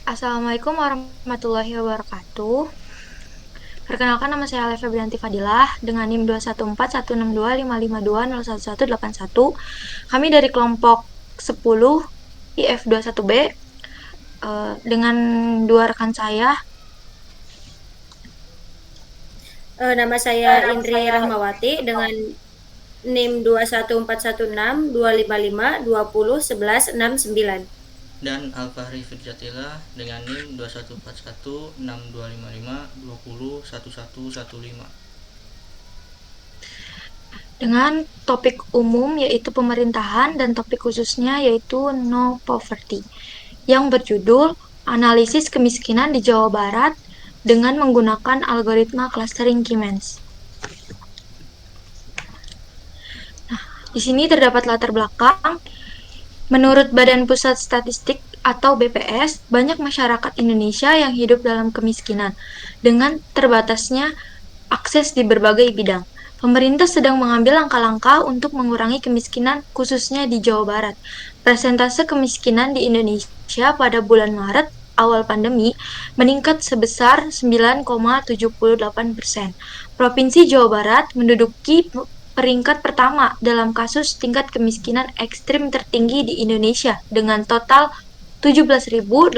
Assalamualaikum warahmatullahi wabarakatuh. Perkenalkan, nama saya Alef Febrianti Fadilah dengan NIM 214162552011181. Kami dari kelompok 10 IF21B dengan dua rekan saya. Nama saya Indri Rahmawati dengan NIM 214162552011169. Dan Alfahri Firjatila dengan NIM 21416255201115. Dengan topik umum yaitu pemerintahan dan topik khususnya yaitu no poverty yang berjudul analisis kemiskinan di Jawa Barat dengan menggunakan algoritma clustering Keynes. Di sini terdapat latar belakang. Menurut Badan Pusat Statistik atau BPS, banyak masyarakat Indonesia yang hidup dalam kemiskinan dengan terbatasnya akses di berbagai bidang. Pemerintah sedang mengambil langkah-langkah untuk mengurangi kemiskinan, khususnya di Jawa Barat. Persentase kemiskinan di Indonesia pada bulan Maret awal pandemi meningkat sebesar 9,78%. Provinsi Jawa Barat menduduki peringkat pertama dalam kasus tingkat kemiskinan ekstrim tertinggi di Indonesia dengan total 17.856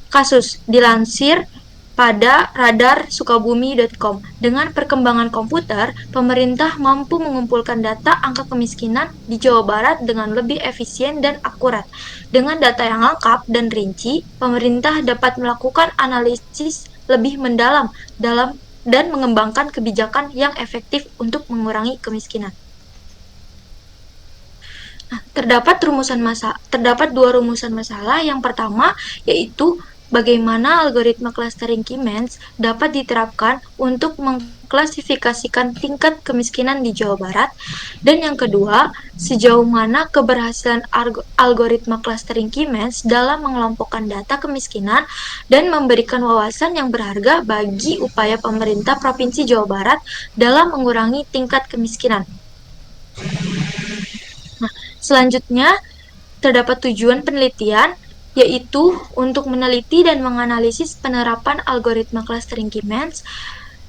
kasus, dilansir pada radarsukabumi.com. Dengan perkembangan komputer, pemerintah mampu mengumpulkan data angka kemiskinan di Jawa Barat dengan lebih efisien dan akurat. Dengan data yang lengkap dan rinci, pemerintah dapat melakukan analisis lebih mendalam dan mengembangkan kebijakan yang efektif untuk mengurangi kemiskinan. Nah, terdapat dua rumusan masalah. Yang pertama yaitu bagaimana algoritma clustering Keynes dapat diterapkan untuk mengklasifikasikan tingkat kemiskinan di Jawa Barat, dan yang kedua, sejauh mana keberhasilan algoritma clustering Keynes dalam mengelompokkan data kemiskinan dan memberikan wawasan yang berharga bagi upaya pemerintah Provinsi Jawa Barat dalam mengurangi tingkat kemiskinan. Nah, selanjutnya terdapat tujuan penelitian, yaitu untuk meneliti dan menganalisis penerapan algoritma clustering Keynes.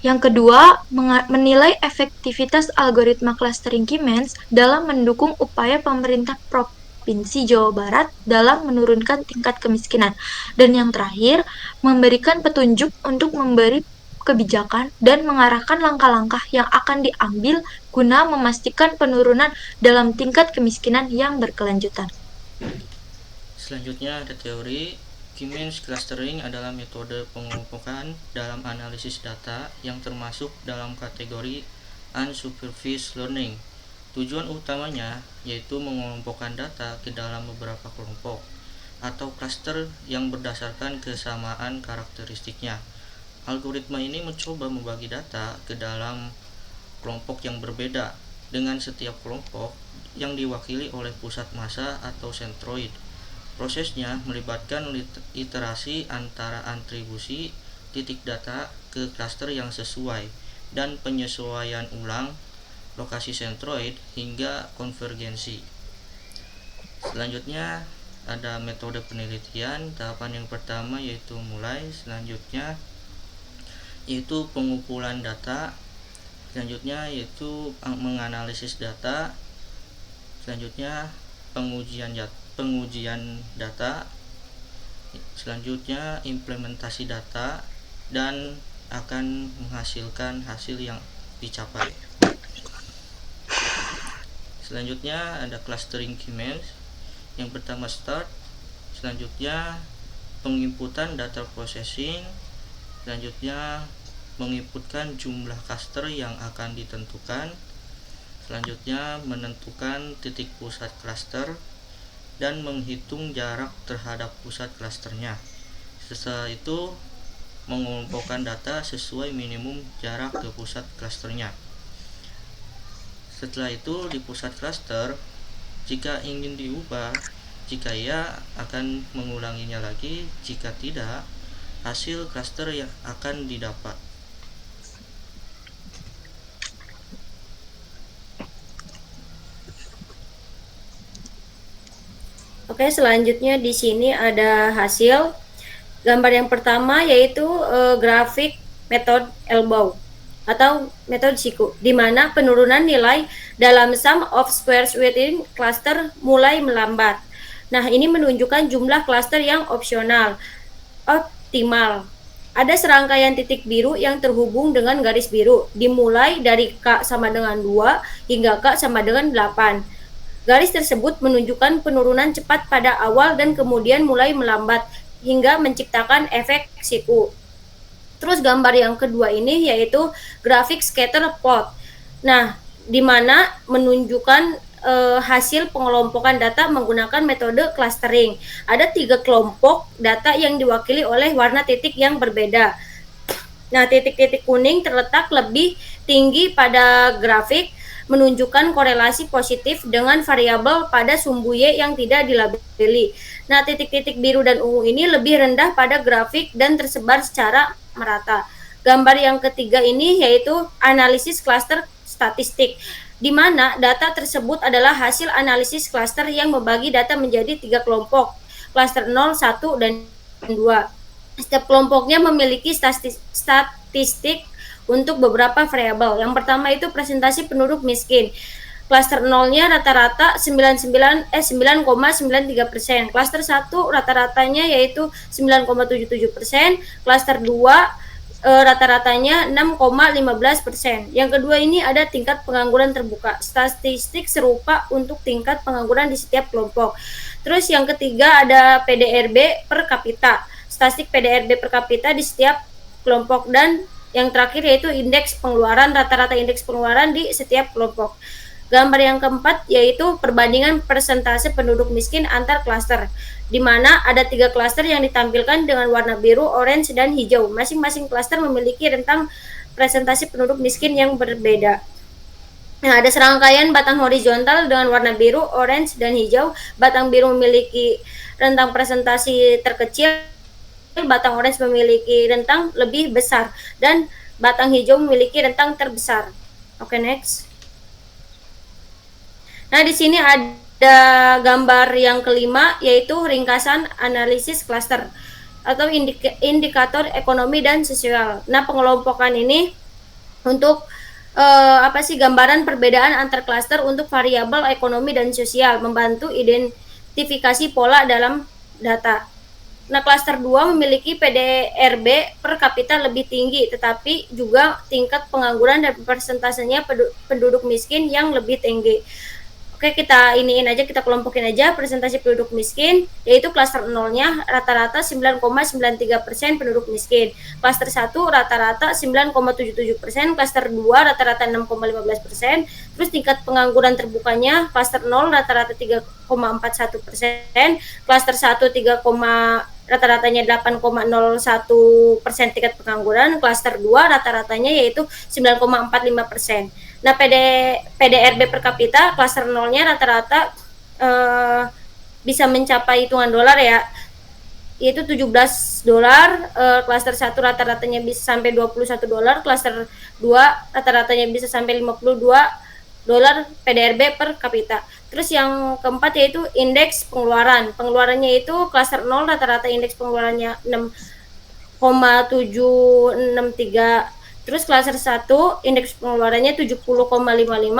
Yang kedua, menilai efektivitas algoritma clustering Keynes dalam mendukung upaya pemerintah Provinsi Jawa Barat dalam menurunkan tingkat kemiskinan. Dan yang terakhir, memberikan petunjuk untuk memberi kebijakan dan mengarahkan langkah-langkah yang akan diambil guna memastikan penurunan dalam tingkat kemiskinan yang berkelanjutan. Selanjutnya ada teori. Keynes clustering adalah metode pengelompokan dalam analisis data yang termasuk dalam kategori unsupervised learning. Tujuan utamanya yaitu mengelompokkan data ke dalam beberapa kelompok atau cluster yang berdasarkan kesamaan karakteristiknya. Algoritma ini mencoba membagi data ke dalam kelompok yang berbeda, dengan setiap kelompok yang diwakili oleh pusat massa atau sentroid. Prosesnya melibatkan iterasi antara atribusi titik data ke klaster yang sesuai dan penyesuaian ulang lokasi sentroid hingga konvergensi. Selanjutnya ada metode penelitian. Tahapan yang pertama yaitu mulai, selanjutnya yaitu pengumpulan data, selanjutnya yaitu menganalisis data, selanjutnya pengujian data, selanjutnya implementasi data, dan akan menghasilkan hasil yang dicapai. Selanjutnya ada clustering Keynes. Yang pertama start, selanjutnya penginputan data processing, selanjutnya menginputkan jumlah cluster yang akan ditentukan, selanjutnya menentukan titik pusat cluster dan menghitung jarak terhadap pusat klasternya. Setelah itu mengumpulkan data sesuai minimum jarak ke pusat klasternya. Setelah itu di pusat klaster, jika ingin diubah, jika ya akan mengulanginya lagi, jika tidak hasil klaster yang akan didapat. Oke, selanjutnya di sini ada hasil. Gambar yang pertama yaitu grafik metode elbow atau metode siku, di mana penurunan nilai dalam sum of squares within cluster mulai melambat. Nah, ini menunjukkan jumlah cluster yang optimal. Ada serangkaian titik biru yang terhubung dengan garis biru, dimulai dari K sama dengan 2 hingga K sama dengan 8. Garis tersebut menunjukkan penurunan cepat pada awal dan kemudian mulai melambat hingga menciptakan efek siku. Terus gambar yang kedua ini yaitu grafik scatter plot. Nah, di mana menunjukkan hasil pengelompokan data menggunakan metode clustering. Ada 3 kelompok data yang diwakili oleh warna titik yang berbeda. Nah, titik-titik kuning terletak lebih tinggi pada grafik, menunjukkan korelasi positif dengan variabel pada sumbu Y yang tidak dilabeli. Nah, titik-titik biru dan ungu ini lebih rendah pada grafik dan tersebar secara merata. Gambar yang ketiga ini yaitu analisis cluster statistik, di mana data tersebut adalah hasil analisis cluster yang membagi data menjadi 3 kelompok, cluster 0, 1, dan 2. Setiap kelompoknya memiliki statistik untuk beberapa variabel. Yang pertama itu presentasi penduduk miskin. Klaster 0-nya rata-rata 9,93%. Klaster 1 rata-ratanya yaitu 9,77%. Klaster 2 rata-ratanya 6,15%. Yang kedua ini ada tingkat pengangguran terbuka. Statistik serupa untuk tingkat pengangguran di setiap kelompok. Terus yang ketiga ada PDRB per kapita. Statistik PDRB per kapita di setiap kelompok, dan yang terakhir yaitu indeks pengeluaran, rata-rata indeks pengeluaran di setiap kelompok. Gambar yang keempat yaitu perbandingan persentase penduduk miskin antar klaster, di mana ada 3 klaster yang ditampilkan dengan warna biru, orange, dan hijau. Masing-masing klaster memiliki rentang presentasi penduduk miskin yang berbeda. Nah, ada serangkaian batang horizontal dengan warna biru, orange, dan hijau. Batang biru memiliki rentang presentasi terkecil, batang orange memiliki rentang lebih besar, dan batang hijau memiliki rentang terbesar. Oke, next. Nah, di sini ada gambar yang kelima yaitu ringkasan analisis cluster atau indikator ekonomi dan sosial. Nah, pengelompokan ini untuk gambaran perbedaan antar klaster untuk variabel ekonomi dan sosial, membantu identifikasi pola dalam data. Nah, klaster 2 memiliki PDRB per kapita lebih tinggi, tetapi juga tingkat pengangguran dan persentasenya penduduk miskin yang lebih tinggi. Oke, kita kita kelompokin aja presentasi penduduk miskin, yaitu klaster 0-nya rata-rata 9,93% penduduk miskin. Klaster 1 rata-rata 9,77%, klaster 2 rata-rata 6,15%. Terus tingkat pengangguran terbukanya klaster 0 rata-rata 3,41%, klaster 1 rata-ratanya 8,01% tingkat pengangguran, klaster 2 rata-ratanya yaitu 9,45%. Nah, PDRB per kapita klaster 0-nya rata-rata bisa mencapai hitungan dolar ya, yaitu $17. Klaster 1 rata-ratanya bisa sampai $21, klaster 2 rata-ratanya bisa sampai $52 PDRB per kapita. Terus yang keempat yaitu indeks pengeluaran. Pengeluarannya itu klaster 0 rata-rata indeks pengeluarannya 6,763. Terus klaster 1 indeks pengeluarannya 70,55,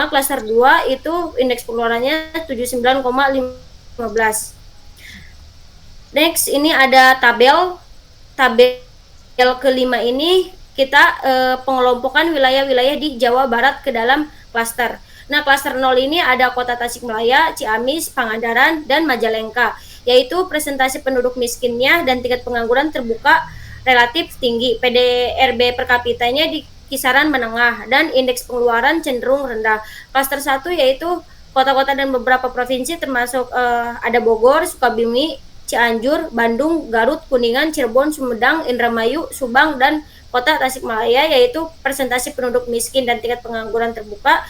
klaster 2 itu indeks pengeluarannya 79,15. Next, ini ada tabel kelima ini kita pengelompokan wilayah-wilayah di Jawa Barat ke dalam klaster. Nah, klaster 0 ini ada Kota Tasikmalaya, Ciamis, Pangandaran, dan Majalengka, yaitu presentasi penduduk miskinnya dan tingkat pengangguran terbuka relatif tinggi. PDRB per kapitanya di kisaran menengah dan indeks pengeluaran cenderung rendah. Klaster 1 yaitu kota-kota dan beberapa provinsi termasuk ada Bogor, Sukabumi, Cianjur, Bandung, Garut, Kuningan, Cirebon, Sumedang, Indramayu, Subang, dan Kota Tasikmalaya, yaitu presentasi penduduk miskin dan tingkat pengangguran terbuka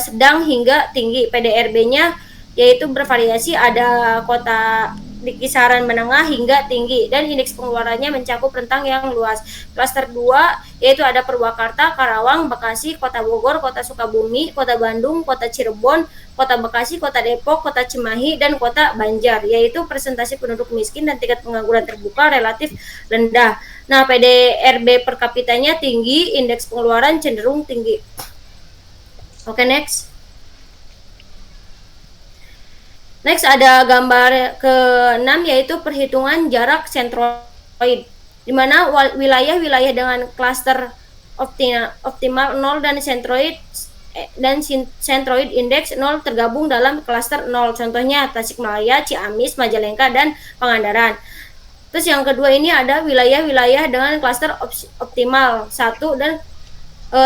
sedang hingga tinggi. PDRB-nya yaitu bervariasi, ada kota di kisaran menengah hingga tinggi, dan indeks pengeluarannya mencakup rentang yang luas. Klaster 2 yaitu ada Purwakarta, Karawang, Bekasi, Kota Bogor, Kota Sukabumi, Kota Bandung, Kota Cirebon, Kota Bekasi, Kota Depok, Kota Cimahi, dan Kota Banjar, yaitu presentasi penduduk miskin dan tingkat pengangguran terbuka relatif rendah. Nah, PDRB per kapitanya tinggi, indeks pengeluaran cenderung tinggi. Oke, next. Next ada gambar ke-6 yaitu perhitungan jarak sentroid, di mana wilayah-wilayah dengan klaster optimal 0 dan sentroid indeks 0 tergabung dalam klaster 0. Contohnya Tasikmalaya, Ciamis, Majalengka, dan Pangandaran. Terus yang kedua ini ada wilayah-wilayah dengan klaster optimal 1 dan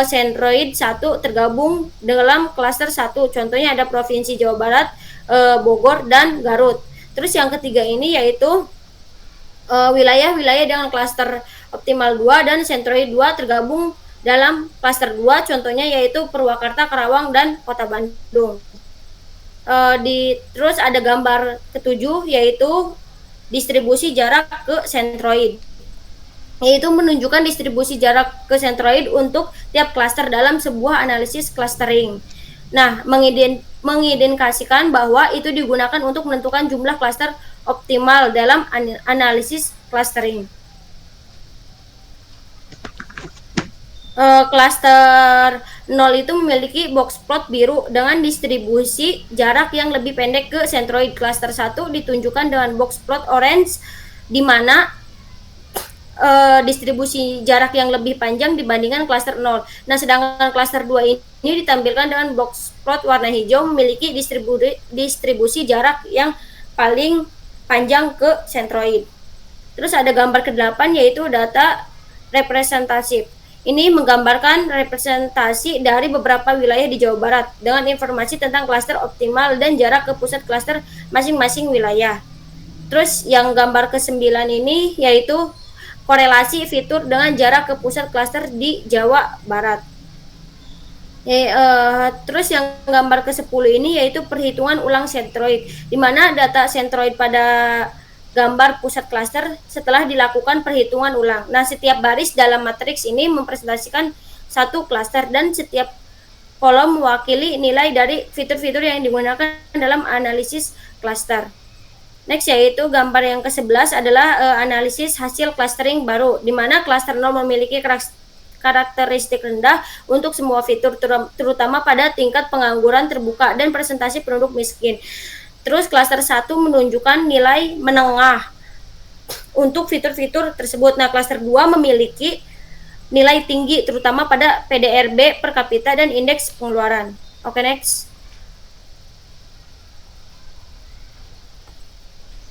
sentroid 1 tergabung dalam klaster 1. Contohnya ada Provinsi Jawa Barat, Bogor, dan Garut. Terus yang ketiga ini yaitu wilayah-wilayah dengan klaster optimal 2 dan sentroid 2 tergabung dalam klaster 2, contohnya yaitu Purwakarta, Karawang, dan Kota Bandung. Terus ada gambar ketujuh yaitu distribusi jarak ke sentroid, yaitu menunjukkan distribusi jarak ke sentroid untuk tiap klaster dalam sebuah analisis clustering. Nah, mengidentifikasikan bahwa itu digunakan untuk menentukan jumlah klaster optimal dalam analisis clustering. Klaster 0 itu memiliki box plot biru dengan distribusi jarak yang lebih pendek ke sentroid. Klaster 1 ditunjukkan dengan box plot orange, di mana distribusi jarak yang lebih panjang dibandingkan klaster 0. Nah, sedangkan klaster 2 ini ditampilkan dengan box plot warna hijau memiliki distribusi jarak yang paling panjang ke sentroid. Terus ada gambar ke-8 yaitu data representatif. Ini menggambarkan representasi dari beberapa wilayah di Jawa Barat dengan informasi tentang klaster optimal dan jarak ke pusat klaster masing-masing wilayah. Terus yang gambar ke-9 ini yaitu korelasi fitur dengan jarak ke pusat klaster di Jawa Barat. Terus yang gambar ke-10 ini yaitu perhitungan ulang sentroid, di mana data sentroid pada gambar pusat klaster setelah dilakukan perhitungan ulang. Nah, setiap baris dalam matriks ini mempresentasikan satu klaster dan setiap kolom mewakili nilai dari fitur-fitur yang digunakan dalam analisis klaster. Next yaitu gambar yang ke-11 adalah analisis hasil clustering baru, di mana klaster 0 memiliki karakteristik rendah untuk semua fitur, terutama pada tingkat pengangguran terbuka dan presentasi penduduk miskin. Terus klaster 1 menunjukkan nilai menengah untuk fitur-fitur tersebut. Nah, klaster 2 memiliki nilai tinggi terutama pada PDRB per kapita dan indeks pengeluaran. Oke, next.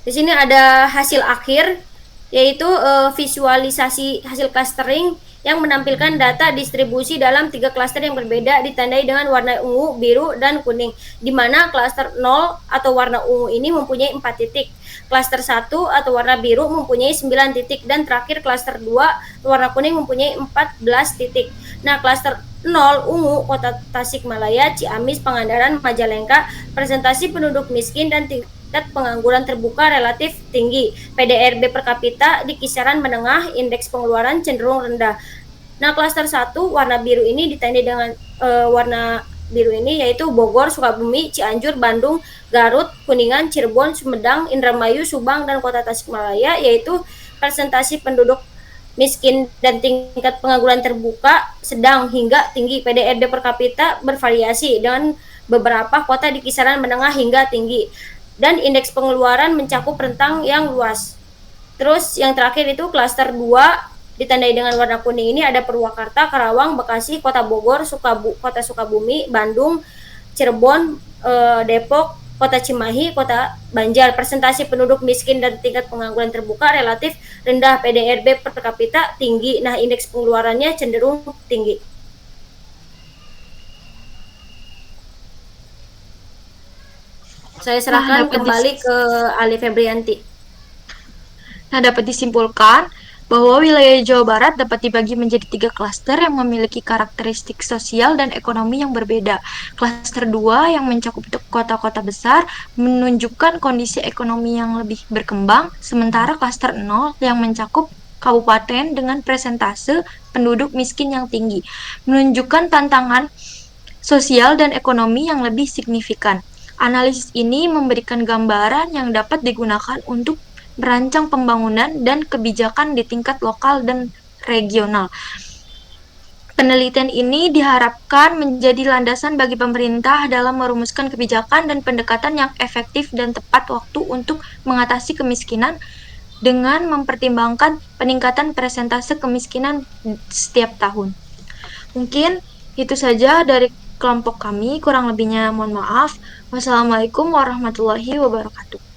Di sini ada hasil akhir yaitu visualisasi hasil clustering yang menampilkan data distribusi dalam 3 klaster yang berbeda ditandai dengan warna ungu, biru, dan kuning, di mana klaster 0 atau warna ungu ini mempunyai 4 titik, klaster 1 atau warna biru mempunyai 9 titik, dan terakhir klaster 2 warna kuning mempunyai 14 titik. Nah, klaster 0 ungu Kota Tasikmalaya, Ciamis, Pangandaran, Majalengka, presentasi penduduk miskin dan tingkat pengangguran terbuka relatif tinggi, PDRB per kapita di kisaran menengah, indeks pengeluaran cenderung rendah. Nah, klaster 1 warna biru ini ditandai dengan warna biru ini yaitu Bogor, Sukabumi, Cianjur, Bandung, Garut, Kuningan, Cirebon, Sumedang, Indramayu, Subang, dan Kota Tasikmalaya, yaitu presentasi penduduk miskin dan tingkat pengangguran terbuka sedang hingga tinggi. PDRB per kapita bervariasi dengan beberapa kota di kisaran menengah hingga tinggi, dan indeks pengeluaran mencakup rentang yang luas. Terus yang terakhir itu klaster 2 ditandai dengan warna kuning ini ada Purwakarta, Karawang, Bekasi, Kota Bogor, Kota Sukabumi, Bandung, Cirebon, Depok, Kota Cimahi, Kota Banjar. Presentasi penduduk miskin dan tingkat pengangguran terbuka relatif rendah, PDRB per kapita tinggi. Nah, indeks pengeluarannya cenderung tinggi. Saya serahkan kembali ke Ali Febrianti. Nah, dapat disimpulkan bahwa wilayah Jawa Barat dapat dibagi menjadi 3 klaster yang memiliki karakteristik sosial dan ekonomi yang berbeda. Klaster 2 yang mencakup kota-kota besar menunjukkan kondisi ekonomi yang lebih berkembang, sementara klaster 0 yang mencakup kabupaten dengan presentase penduduk miskin yang tinggi, menunjukkan tantangan sosial dan ekonomi yang lebih signifikan. Analisis ini memberikan gambaran yang dapat digunakan untuk merancang pembangunan dan kebijakan di tingkat lokal dan regional. Penelitian ini diharapkan menjadi landasan bagi pemerintah dalam merumuskan kebijakan dan pendekatan yang efektif dan tepat waktu untuk mengatasi kemiskinan dengan mempertimbangkan peningkatan persentase kemiskinan setiap tahun. Mungkin itu saja dari kelompok kami, kurang lebihnya mohon maaf. Wassalamualaikum warahmatullahi wabarakatuh.